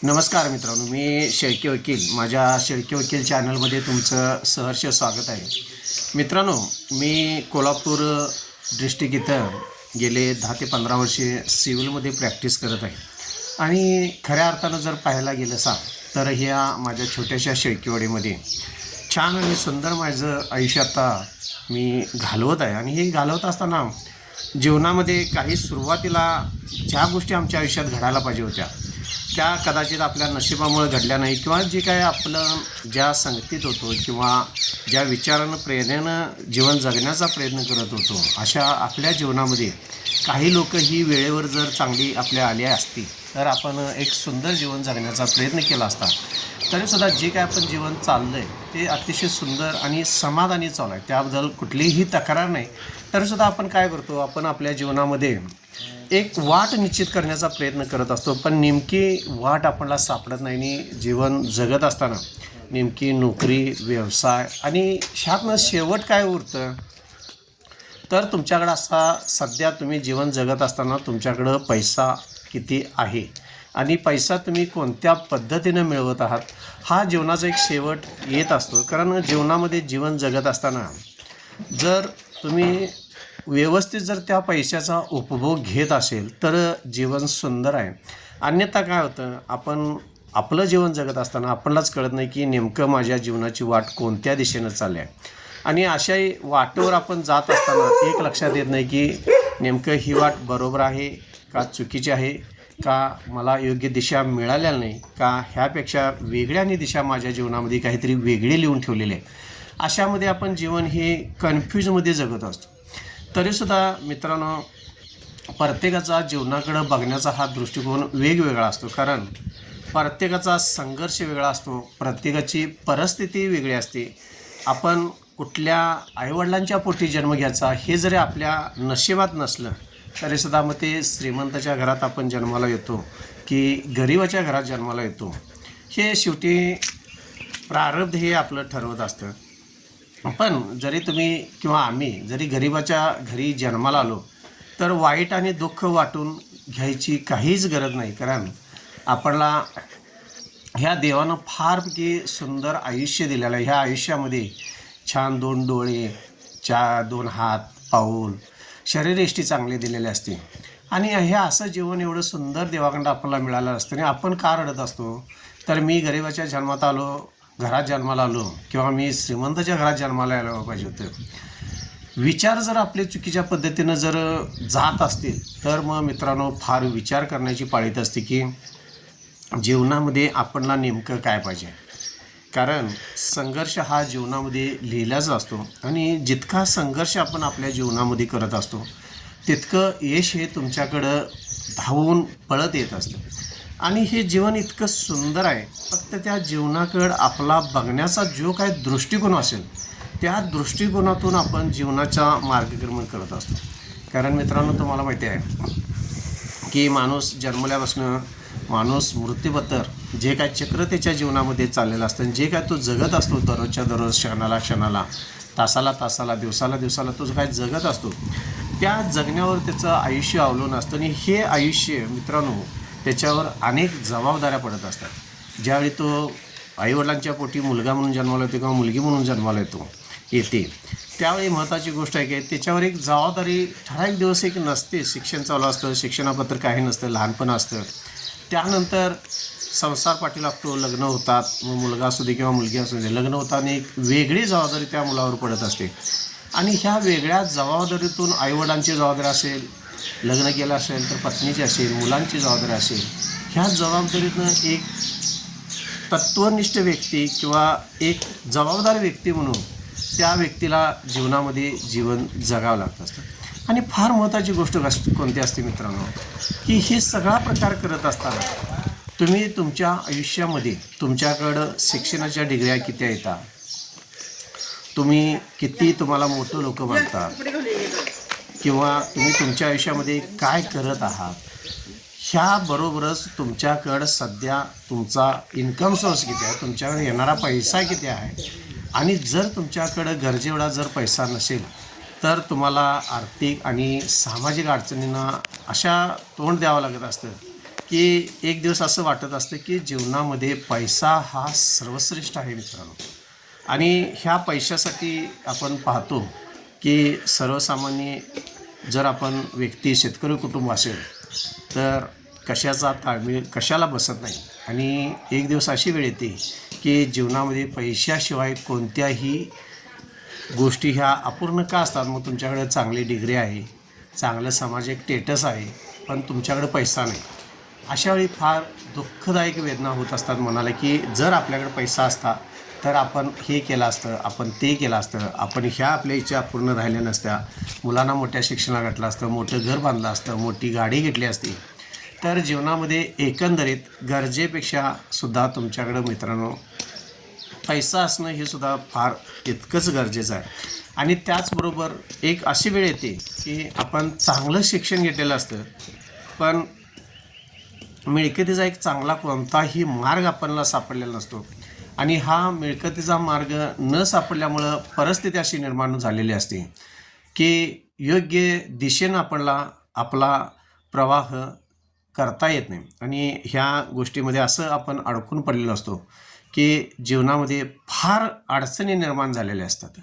नमस्कार मित्रांनो, मी शेळके वकील. माझ्या शेळके वकील चॅनलमध्ये तुमचं सहर्ष स्वागत आहे. मित्रांनो, मी कोल्हापूर डिस्ट्रिक्ट इथं गेले 10 ते 15 वर्षे सिव्हिलमध्ये प्रॅक्टिस करत आहे. आणि खऱ्या अर्थानं जर पाहायला गेलं तर ह्या माझ्या छोट्याशा शेळकेवाडीमध्ये छान आणि सुंदर माझं आयुष्य आता मी घालवत आहे. आणि हे घालवत असताना जीवनामध्ये काही सुरुवातीला ज्या गोष्टी आमच्या आयुष्यात घडायला पाहिजे होत्या त्या कदाचित आपल्या नशिबामुळे घडल्या नाही, किंवा जे काय आपलं ज्या संगतीत होतो किंवा ज्या विचारानं प्रेरणेनं जीवन जगण्याचा प्रयत्न करत होतो, अशा आपल्या जीवनामध्ये काही लोक ही वेळेवर जर चांगली आपल्या आली असती तर आपण एक सुंदर जीवन जगण्याचा प्रयत्न केला असता. तरीसुद्धा जे काय आपण जीवन चाललं आहे ते अतिशय सुंदर आणि समाधानी चालू आहे, त्याबद्दल कुठलीही तक्रार नाही. तरीसुद्धा आपण काय करतो, आपण आपल्या जीवनामध्ये एक वाट निश्चित करण्याचा प्रयत्न करत असतो, पण नेमकी वाट आपल्याला सापडत नाही. आणि जीवन जगत असताना नेमकी नोकरी, व्यवसाय आणि ह्यातनं शेवट काय उरतं तर तुमच्याकडं असा सध्या तुम्ही जीवन जगत असताना तुमच्याकडं पैसा किती आहे आणि पैसा तुम्ही कोणत्या पद्धतीनं मिळवत आहात, हा जीवनाचा एक शेवट येत असतो. कारण जीवनामध्ये जीवन जगत असताना जर तुम्ही व्यवस्थित जर त्या पैशाचा उपभोग घेत असेल तर जीवन सुंदर आहे. अन्यथा काय होतं, आपण आपलं जीवन जगत असताना आपल्यालाच कळत नाही की नेमकं माझ्या जीवनाची वाट कोणत्या दिशेनं चालली आहे. आणि अशाही वाटेवर आपण जात असताना एक लक्षात येत नाही की नेमकं ही वाट बरोबर आहे का चुकीची आहे, का मला योग्य दिशा मिळालेली नाही, का ह्यापेक्षा वेगळ्याने दिशा माझ्या जीवनामध्ये काहीतरी वेगळी लिहून ठेवलेली आहे. अशामध्ये आपण जीवन हे कन्फ्यूजमध्ये जगत असतो. तरीसुद्धा मित्रांनो, प्रत्येकाचा जीवनाकडं बघण्याचा हा दृष्टिकोन वेगवेगळा असतो. कारण प्रत्येकाचा संघर्ष वेगळा असतो, प्रत्येकाची परिस्थिती वेगळी असते. आपण कुठल्या आईवडिलांच्या पोटी जन्म घ्यायचा हे जरी आपल्या नशिबात नसलं तरीसुद्धा मग ते श्रीमंताच्या घरात आपण जन्माला येतो की गरिबाच्या घरात जन्माला येतो, हे शेवटी प्रारब्ध हे आपलं ठरवत असतं. पण जरी तुम्ही किंवा आम्ही जरी गरिबाच्या घरी जन्माला आलो तर वाईट आणि दुःख वाटून घ्यायची काहीच गरज नाही. कारण आपल्याला ह्या देवानं फारपैकी सुंदर आयुष्य दिलेलं आहे. ह्या आयुष्यामध्ये छान 2 डोळे, 2 हात, पाऊल, शरीरयष्टी चांगले दिलेले असते. आणि हे असं जीवन एवढं सुंदर देवाकडं आपल्याला मिळालं असतं. आणि आपण का रडत असतो तर मी गरिबाच्या जन्मात आलो, घरात जन्माला आलो, किंवा मी श्रीमंताच्या घरात जन्माला यायला पाहिजे होतं. विचार जर आपले चुकीच्या पद्धतीनं जर जात असतील तर मग मित्रांनो फार विचार करण्याची पाळीत असते की जीवनामध्ये आपल्याला नेमकं काय पाहिजे. कारण संघर्ष हा जीवनामध्ये लिहिलाच असतो, आणि जितका संघर्ष आपण आपल्या जीवनामध्ये करत असतो तितकं यश हे तुमच्याकडं धावून पळत येत असतं. आणि हे जीवन इतकं सुंदर आहे, फक्त त्या जीवनाकडं आपला बघण्याचा जो काय दृष्टिकोन असेल त्या दृष्टिकोनातून आपण जीवनाचा मार्गक्रमण करत असतो. कारण मित्रांनो, तुम्हाला माहिती आहे की माणूस जन्मल्यापासून माणूस मृत्यूपत्तर जे काय चक्र त्याच्या जीवनामध्ये चाललेलं असतं, जे काय तो जगत असतो दररोजच्या दररोज, क्षणाला क्षणाला, तासाला तासाला, दिवसाला दिवसाला तो जो काय जगत असतो त्या जगण्यावर त्याचं आयुष्य अवलंबून असतं. आणि हे आयुष्य मित्रांनो त्याच्यावर अनेक जबाबदाऱ्या पडत असतात. ज्यावेळी तो आईवडिलांच्या पोटी मुलगा म्हणून जन्माला येतो किंवा मुलगी म्हणून जन्माला येते त्यावेळी महत्त्वाची गोष्ट आहे की त्याच्यावर एक जबाबदारी ठराविक दिवस एक नसते. शिक्षण चालू असतं, शिक्षणापत्र काही नसतं, लहानपण असतं. त्यानंतर संसार पाठी लागतो, लग्न होतात, मग मुलगा असू दे किंवा मुलगी असू दे, लग्न होतं आणि एक वेगळी जबाबदारी त्या मुलावर पडत असते. आणि ह्या वेगळ्या जबाबदारीतून आईवडिलांची जबाबदारी असेल, लग्न केलं असेल तर पत्नीची असेल, मुलांची जबाबदारी असेल, ह्या जबाबदारीतनं एक तत्वनिष्ठ व्यक्ती किंवा एक जबाबदार व्यक्ती म्हणून त्या व्यक्तीला जीवनामध्ये जीवन जगावं लागत असतं. आणि फार महत्त्वाची गोष्ट कोणती असते मित्रांनो, की हे सगळा प्रकार करत असताना तुम्ही तुमच्या आयुष्यामध्ये तुमच्याकडं शिक्षणाच्या डिग्र्या किती येतात, तुम्ही किती तुम्हाला मोठं लोक म्हणतात, किंवा तुम्ही तुमच्या आयुष्यामध्ये काय करत आहात, ह्याबरोबरच तुमच्याकडं सध्या तुमचा इन्कम सोर्स किती आहे, तुमच्याकडे येणारा पैसा किती आहे. आणि जर तुमच्याकडं गरजेएवढा जर पैसा नसेल तर तुम्हाला आर्थिक आणि सामाजिक अडचणींना अशा तोंड द्यावं लागत असतं की एक दिवस असं वाटत असतं की जीवनामध्ये पैसा हा सर्वश्रेष्ठ आहे मित्रांनो. आणि ह्या पैशासाठी आपण पाहतो की सर्वसामान्य जर आपण व्यक्ती शेतकरी कुटुंब असेल तर कशाचा ताळमेळ कशाला बसत नाही. आणि एक दिवस अशी वेळ येते की जीवनामध्ये पैशाशिवाय कोणत्याही गोष्टी ह्या अपूर्ण का असतात. मग तुमच्याकडे चांगली डिग्री आहे, चांगलं सामाजिक स्टेटस आहे, पण तुमच्याकडे पैसा नाही. अशा वेळी फार दुःखदायक वेदना होत असतात मनाला की जर आपल्याकडे पैसा असता तर आपण हे केलं असतं, आपण ते केलं असतं, आपण ह्या आपल्या इच्छा पूर्ण राहिल्या नसत्या, मुलांना मोठ्या शिक्षणाला घातलं असतं, मोठं घर बांधलं असतं, मोठी गाडी घेतली असती. तर जीवनामध्ये एकंदरीत गरजेपेक्षा सुद्धा तुमच्याकडं मित्रांनो पैसा असणं हे सुद्धा फार तितकंच गरजेचं आहे. आणि त्याचबरोबर एक अशी वेळ येते की आपण चांगलं शिक्षण घेतलेलं असतं, पण मिळकतीचा एक चांगला कोणताही मार्ग आपल्याला सापडलेला नसतो. आणि हा मिळकतीचा मार्ग न सापडल्यामुळं परिस्थिती अशी निर्माण झालेली असते की योग्य दिशेनं आपला प्रवाह करता येत नाही. आणि ह्या गोष्टीमध्ये असं आपण अडकून पडलेलो असतो की जीवनामध्ये फार अडचणी निर्माण झालेल्या असतात.